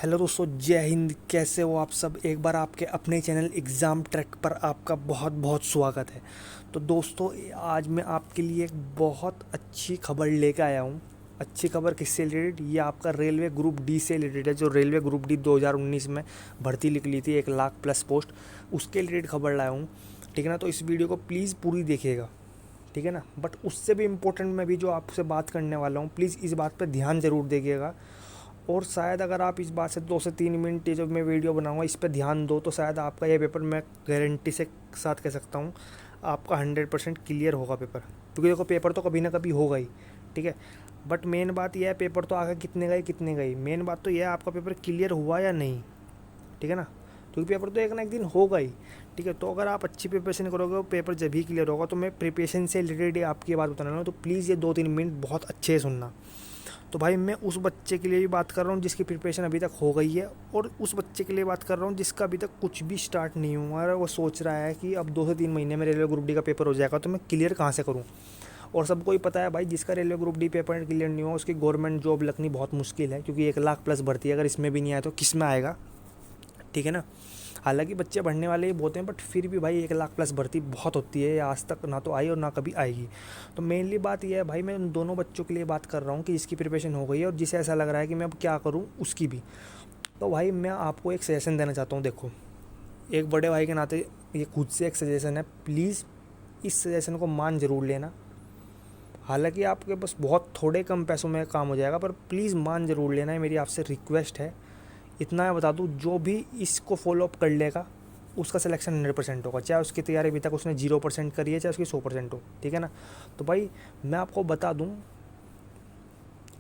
Hello दोस्तों, जय हिंद। कैसे हो आप सब? एक बार आपके अपने चैनल एग्ज़ाम ट्रैक पर आपका बहुत बहुत स्वागत है। तो दोस्तों, आज मैं आपके लिए एक बहुत अच्छी खबर लेकर आया हूँ। अच्छी खबर किससे रिलेटेड? ये आपका रेलवे ग्रुप डी से रिलेटेड है। जो रेलवे ग्रुप डी 2019 में भर्ती निकली थी 1 लाख+ पोस्ट, उसके रिलेटेड खबर लाया हूँ। ठीक है ना? तो इस वीडियो को प्लीज़ पूरी देखिएगा, ठीक है ना। बट उससे भी इम्पोर्टेंट मैं भी जो आपसे बात करने वाला हूँ, प्लीज़ इस बात पर ध्यान ज़रूर देखिएगा। और शायद अगर आप इस बात से 2 से 3 मिनट ये जो मैं वीडियो बनाऊंगा इस पर ध्यान दो, तो शायद आपका ये पेपर, मैं गारंटी से साथ कह सकता हूँ, आपका 100% क्लियर होगा पेपर। क्योंकि देखो, पेपर तो कभी ना कभी होगा ही, ठीक है। बट मेन बात यह है, पेपर तो आगे कितने गए, मेन बात तो यह है आपका पेपर क्लियर हुआ या नहीं, ठीक है ना। क्योंकि पेपर तो एक ना एक दिन होगा ही, ठीक है। तो अगर आप अच्छी प्रिपरेशन करोगे, वो पेपर जब भी क्लियर होगा। तो मैं प्रिपरेशन से रिलेटेड आपकी बात बताना हूँ, तो प्लीज़ ये 2-3 मिनट बहुत अच्छे से सुनना। तो भाई, मैं उस बच्चे के लिए भी बात कर रहा हूँ जिसकी प्रिपरेशन अभी तक हो गई है, और उस बच्चे के लिए बात कर रहा हूँ जिसका अभी तक कुछ भी स्टार्ट नहीं हुआ है। वो सोच रहा है कि अब 2 से 3 महीने में रेलवे ग्रुप डी का पेपर हो जाएगा, तो मैं क्लियर कहाँ से करूँ। और सबको ही पता है भाई, जिसका railway group D paper clear नहीं हुआ उसकी गवर्नमेंट जॉब लगनी बहुत मुश्किल है। क्योंकि 1 लाख+ भर्ती है, अगर इसमें भी नहीं आया तो किस में आएगा, ठीक है ना। हालांकि बच्चे बढ़ने वाले ही बहुत हैं, बट फिर भी भाई 1 लाख+ भर्ती बहुत होती है। आज तक ना तो आई और ना कभी आएगी। तो मेनली बात यह है भाई, मैं उन दोनों बच्चों के लिए बात कर रहा हूँ कि जिसकी प्रिपरेशन हो गई है और जिसे ऐसा लग रहा है कि मैं अब क्या करूँ उसकी भी। तो भाई, मैं आपको एक सजेशन देना चाहता हूँ। देखो, एक बड़े भाई के नाते ये खुद से एक सजेशन है। प्लीज़ इस सजेशन को मान ज़रूर लेना। हालांकि आपके बस बहुत थोड़े कम पैसों में काम हो जाएगा, पर प्लीज़ मान ज़रूर लेना है, मेरी आपसे रिक्वेस्ट है। इतना मैं बता दूँ, जो भी इसको फॉलो अप कर लेगा उसका सिलेक्शन 100% होगा। चाहे उसकी तैयारी अभी तक उसने 0% करी है, चाहे उसकी 100% हो, ठीक है ना। तो भाई, मैं आपको बता दूँ,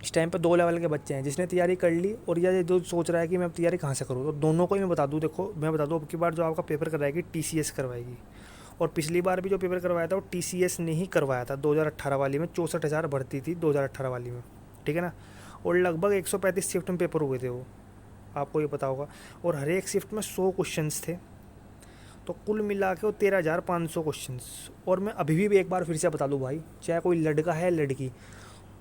इस टाइम पे 2 लेवल के बच्चे हैं, जिसने तैयारी कर ली और या जो सोच रहा है कि मैं अब तैयारी कहाँ से करूँ। तो दोनों को ही मैं बता दूँ। देखो, मैं बता दूँ, अब की बार जो आपका पेपर करवाएगी TCS करवाएगी। और पिछली बार भी जो पेपर करवाया था वो TCS ने ही करवाया था। 2018 वाली में 64,000 भर्ती थी 2018 वाली में, ठीक है ना। और लगभग 135 शिफ्ट में पेपर हुए थे वो, आपको ये पता होगा। और हर एक शिफ्ट में 100 क्वेश्चंस थे। तो कुल मिला के वो 13,500 क्वेश्चंस। और मैं अभी भी एक बार फिर से बता दूं भाई, चाहे कोई लड़का है लड़की,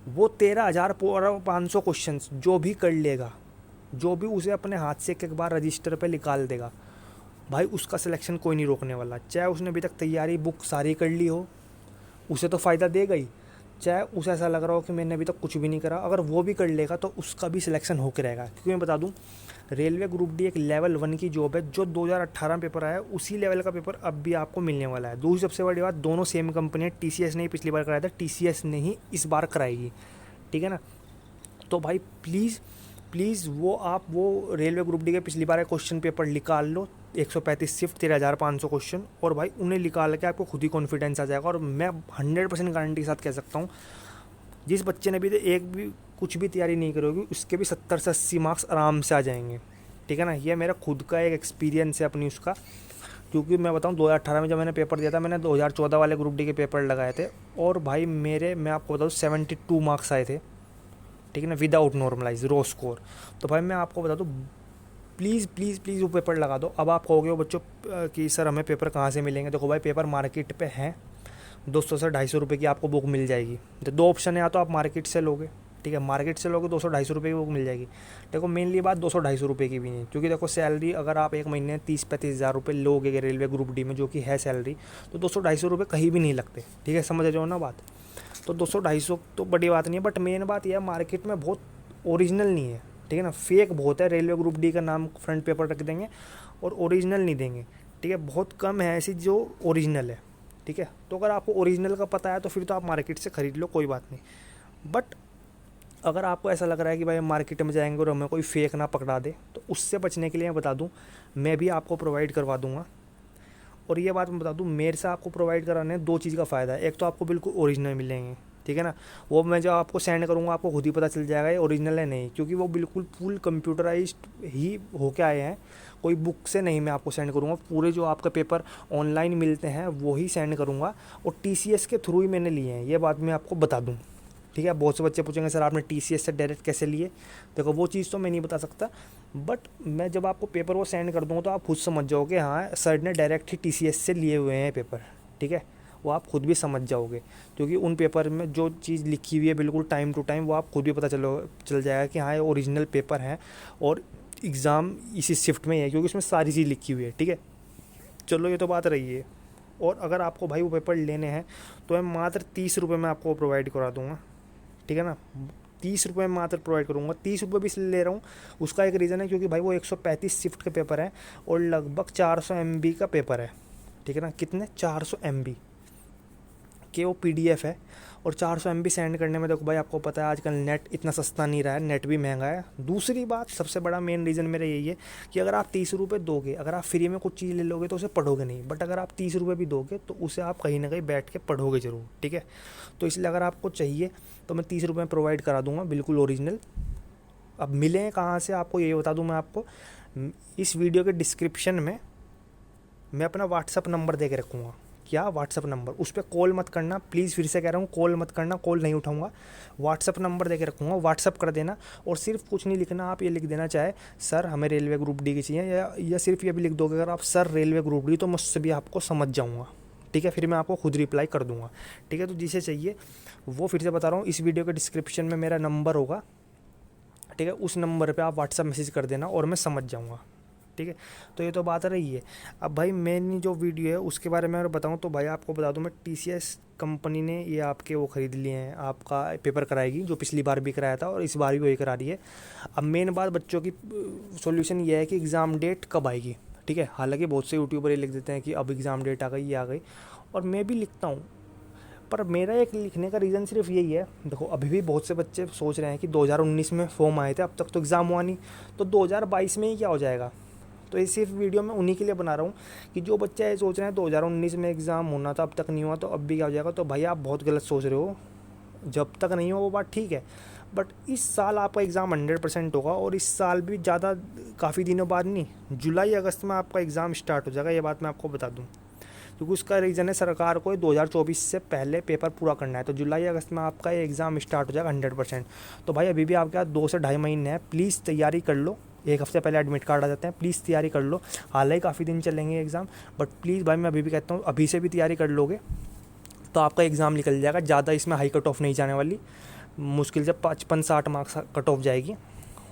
वो 13,500 क्वेश्चंस जो भी कर लेगा, जो भी उसे अपने हाथ से एक बार रजिस्टर पे निकाल देगा, भाई उसका सिलेक्शन कोई नहीं रोकने वाला। चाहे उसने अभी तक तैयारी बुक सारी कर ली हो, उसे तो फ़ायदा देगा ही। चाहे उसे ऐसा लग रहा हो कि मैंने अभी तक कुछ भी नहीं करा, अगर वो भी कर लेगा तो उसका भी सिलेक्शन होकर रहेगा। क्योंकि मैं बता दूं, रेलवे ग्रुप डी एक लेवल 1 की जॉब है। जो 2018 में पेपर आया, उसी लेवल का पेपर अब भी आपको मिलने वाला है। दूसरी सबसे बड़ी बात, दोनों सेम कंपनी है। TCS ने ही पिछली बार कराया था, TCS ने ही इस बार कराएगी, ठीक है ना। तो भाई प्लीज़ वो रेलवे ग्रुप डी के पिछली बार क्वेश्चन पेपर निकाल लो। 135 शिफ्ट, 13,500 क्वेश्चन, और भाई उन्हें निकाल के आपको खुद ही कॉन्फिडेंस आ जाएगा। और मैं 100% गारंटी के साथ कह सकता हूँ, जिस बच्चे ने अभी एक भी कुछ भी तैयारी नहीं करी होगी, उसके भी 70 से 80 मार्क्स आराम से आ जाएंगे, ठीक है ना। यह मेरा खुद का एक एक्सपीरियंस है अपनी उसका। क्योंकि मैं बताऊँ, 2018 में जब मैंने पेपर दिया था, मैंने 2014 वाले ग्रुप डी के पेपर लगाए थे। और भाई मैं आपको बताऊँ, 72 मार्क्स आए थे, ठीक है ना, विदाउट नॉर्मलाइज रो स्कोर। तो भाई मैं आपको बता दूँ, प्लीज़ वो पेपर लगा दो। अब आप कहोगे वो बच्चों कि सर हमें पेपर कहाँ से मिलेंगे। देखो भाई, पेपर मार्केट पे हैं, 200 से 250 रुपये की आपको बुक मिल जाएगी। तो 2 ऑप्शन है, या तो आप मार्केट से लोगे, ठीक है, मार्केट से लोगे 200-250 रुपये की बुक मिल जाएगी। देखो, मेनली बात 200-250 रुपये की भी नहीं, क्योंकि देखो सैलरी अगर आप एक महीने 30-35 हज़ार रुपये लोगे रेलवे ग्रुप डी में, जो कि है सैलरी, तो 200-250 रुपये कहीं भी नहीं लगते, ठीक है, समझ जाओ ना बात। तो 200-250 तो बड़ी बात नहीं है। बट मेन बात यह है, मार्केट में बहुत ओरिजिनल नहीं है, ठीक है ना, फेक बहुत है। रेलवे ग्रुप डी का नाम फ्रंट पेपर रख देंगे और ओरिजिनल नहीं देंगे, ठीक है। बहुत कम है ऐसी जो ओरिजिनल है, ठीक है। तो अगर आपको ओरिजिनल का पता है तो फिर तो आप मार्केट से ख़रीद लो, कोई बात नहीं। बट अगर आपको ऐसा लग रहा है कि भाई हम मार्केट में जाएंगे और हमें कोई फेक ना पकड़ा दे, तो उससे बचने के लिए मैं बता दूं, मैं भी आपको प्रोवाइड करवा दूंगा। और ये बात मैं बता दूं, मेरे से आपको प्रोवाइड कराने 2 चीज़ का फ़ायदा है। एक तो आपको बिल्कुल ओरिजिनल मिलेंगे, ठीक है ना। वो मैं जब आपको सेंड करूँगा, आपको खुद ही पता चल जाएगा ये ओरिजिनल है नहीं, क्योंकि वो बिल्कुल फुल कंप्यूटराइज्ड ही होके आए हैं। कोई बुक से नहीं मैं आपको सेंड करूँगा, पूरे जो आपका पेपर ऑनलाइन मिलते हैं वो ही सेंड करूँगा। और TCS के थ्रू ही मैंने लिए हैं, ये बात मैं आपको बता दूँ, ठीक है। बहुत से बच्चे पूछेंगे सर आपने TCS से डायरेक्ट कैसे लिए। देखो, वो चीज़ तो मैं नहीं बता सकता, बट मैं जब आपको पेपर वो सेंड कर दूँगा तो आप खुद समझ जाओगे, हाँ सर ने डायरेक्ट ही TCS से लिए हुए हैं पेपर, ठीक है। वो आप खुद भी समझ जाओगे, क्योंकि उन पेपर में जो चीज़ लिखी हुई है बिल्कुल टाइम टू टाइम, वो आप खुद भी पता चल जाएगा कि हाँ ये ओरिजिनल पेपर है। और एग्ज़ाम इसी शिफ्ट में ही है, क्योंकि उसमें सारी चीज़ लिखी हुई है, ठीक है। चलो ये तो बात रही है। और अगर आपको भाई वो पेपर लेने हैं तो मैं मात्र 30 रुपये में आपको प्रोवाइड करा दूँगा, ठीक है ना। 30 रुपये में मात्र प्रोवाइड करूँगा। 30 रुपये भी इसलिए ले रहा हूँ, उसका एक रीज़न है क्योंकि भाई वो 135 शिफ्ट के पेपर है और लगभग 400 MB का पेपर है, ठीक है ना। कितने? 400 MB के वो PDF है। और 400 MB सेंड करने में देखो भाई, आपको पता है आजकल नेट इतना सस्ता नहीं रहा है, नेट भी महंगा है। दूसरी बात, सबसे बड़ा मेन रीज़न मेरा यही है कि अगर आप 30 रुपये दोगे, अगर आप फ्री में कुछ चीज़ ले लोगे तो उसे पढ़ोगे नहीं, बट अगर आप 30 रुपये भी दोगे तो उसे आप कहीं ना कहीं बैठ के पढ़ोगे ज़रूर, ठीक है। तो इसलिए अगर आपको चाहिए तो मैं 30 रुपये में प्रोवाइड करा दूँगा, बिल्कुल ओरिजिनल। अब मिलें कहाँ से आपको ये बता दूँ मैं आपको। इस वीडियो के डिस्क्रिप्शन में मैं अपना व्हाट्सअप नंबर दे के रखूँगा। क्या? WhatsApp number. उस पर कॉल मत करना प्लीज़, फिर से कह रहा हूँ, कॉल मत करना, कॉल नहीं उठाऊंगा। व्हाट्सअप नंबर दे के रखूँगा, व्हाट्सअप कर देना। और सिर्फ कुछ नहीं लिखना, आप ये लिख देना चाहे सर हमें रेलवे ग्रुप डी की चाहिए, या सिर्फ ये भी लिख दोगे अगर आप सर रेलवे ग्रुप डी, तो मुझसे भी आपको समझ जाऊँगा, ठीक है। फिर मैं आपको खुद रिप्लाई कर दूँगा, ठीक है। तो जिसे चाहिए वो, फिर से बता रहा हूँ, इस वीडियो के डिस्क्रिप्शन में मेरा नंबर होगा, ठीक है। उस नंबर पे आप व्हाट्सअप मैसेज कर देना और मैं समझ जाऊँगा, ठीक है। तो ये तो बात रही है। अब भाई मेन जो वीडियो है उसके बारे में अगर बताऊँ तो भाई आपको बता दूँ, मैं TCS कंपनी ने ये आपके वो ख़रीद लिए हैं, आपका पेपर कराएगी, जो पिछली बार भी कराया था और इस बार भी वही करा रही है। अब मेन बात बच्चों की सॉल्यूशन ये है कि एग्ज़ाम डेट कब आएगी, ठीक है। हालांकि बहुत से यूट्यूबर ये लिख देते हैं कि अब एग्ज़ाम डेट आ गई, ये आ गई, और मैं भी लिखता हूँ, पर मेरा एक लिखने का रीज़न सिर्फ यही है। देखो अभी भी बहुत से बच्चे सोच रहे हैं कि 2019 में फॉर्म आए थे, अब तक तो एग्ज़ाम हुआ नहीं, तो 2022 में ही क्या हो जाएगा। तो ये सिर्फ वीडियो मैं उन्हीं के लिए बना रहा हूँ कि जो बच्चे ये सोच रहे हैं 2019 में एग्ज़ाम होना था, अब तक नहीं हुआ, तो अब भी क्या हो जाएगा। तो भाई आप बहुत गलत सोच रहे हो। जब तक नहीं हो वो बात ठीक है, बट इस साल आपका एग्ज़ाम 100% होगा, और इस साल भी ज़्यादा काफ़ी दिनों बाद नहीं, जुलाई अगस्त में आपका एग्ज़ाम स्टार्ट हो जाएगा, ये बात मैं आपको बता दूँ। क्योंकि उसका रीज़न है सरकार को 2024 से पहले पेपर पूरा करना है, तो जुलाई अगस्त में आपका ये एग्ज़ाम स्टार्ट हो जाएगा 100%। तो भाई अभी भी आपके पास 2 से ढाई महीने हैं, प्लीज़ तैयारी कर लो। एक हफ्ते पहले एडमिट कार्ड आ जाते हैं, प्लीज़ तैयारी कर लो। हालांकि काफ़ी दिन चलेंगे एग्ज़ाम, बट प्लीज़ भाई मैं अभी भी कहता हूँ, अभी से भी तैयारी कर लोगे तो आपका एग्ज़ाम निकल जाएगा। ज़्यादा इसमें हाई कट ऑफ नहीं जाने वाली, मुश्किल से 55-60 मार्क्स कट ऑफ जाएगी।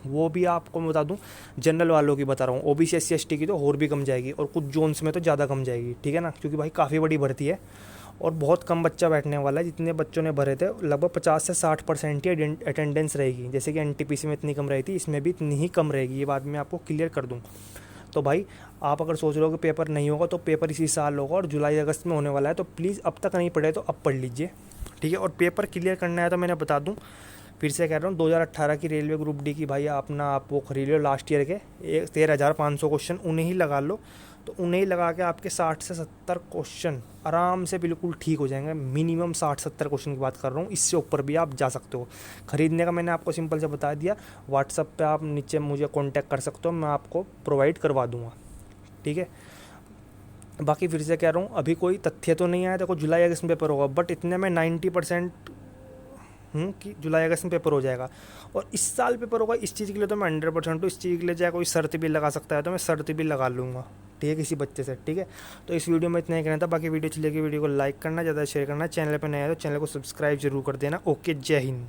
वो भी आपको मैं बता दूं, जनरल वालों की बता रहा हूँ, OBC SC ST की तो और भी कम जाएगी, और कुछ जोन्स में तो ज़्यादा कम जाएगी, ठीक है ना। क्योंकि भाई काफ़ी बड़ी भर्ती है और बहुत कम बच्चा बैठने वाला है। जितने बच्चों ने भरे थे लगभग 50 से 60% ही अटेंडेंस रहेगी। जैसे कि NTPC में इतनी कम रही थी, इसमें भी इतनी ही कम रहेगी, ये बात मैं आपको क्लियर कर दूँ। तो भाई आप अगर सोच रहे हो कि पेपर नहीं होगा, तो पेपर इसी साल होगा और जुलाई अगस्त में होने वाला है। तो प्लीज़ अब तक नहीं पढ़े तो अब पढ़ लीजिए, ठीक है। और पेपर क्लियर करना है तो मैंने बता दूँ, फिर से कह रहा हूँ, 2018 की रेलवे ग्रुप डी की भाई अपना आप वो खरीद लो, लास्ट ईयर के 13,500 क्वेश्चन, उन्हें ही लगा लो। तो उन्हें ही लगा के आपके 60 से 70 क्वेश्चन आराम से बिल्कुल ठीक हो जाएंगे। मिनिमम 60-70 क्वेश्चन की बात कर रहा हूँ, इससे ऊपर भी आप जा सकते हो। ख़रीदने का मैंने आपको सिंपल से बता दिया, व्हाट्सअप पे आप नीचे मुझे कॉन्टैक्ट कर सकते हो, मैं आपको प्रोवाइड करवा दूँगा, ठीक है। बाकी फिर से कह रहा हूँ, अभी कोई तथ्य तो नहीं आया, देखो जुलाई अगस्त में पेपर होगा, बट इतने में 90% कि जुलाई अगस्त में पेपर हो जाएगा। और इस साल पेपर होगा, इस चीज़ के लिए तो मैं 100% हूँ। इस चीज़ के लिए चाहे कोई शर्त भी लगा सकता है तो मैं शर्त भी लगा लूँगा, ठीक है, किसी बच्चे से, ठीक है। तो इस वीडियो में इतना ही कहना था। बाकी वीडियो चलेगी, वीडियो को लाइक करना, ज़्यादा शेयर करना, चैनल पर नया है तो चैनल को सब्सक्राइब जरूर कर देना। ओके, जय हिंद।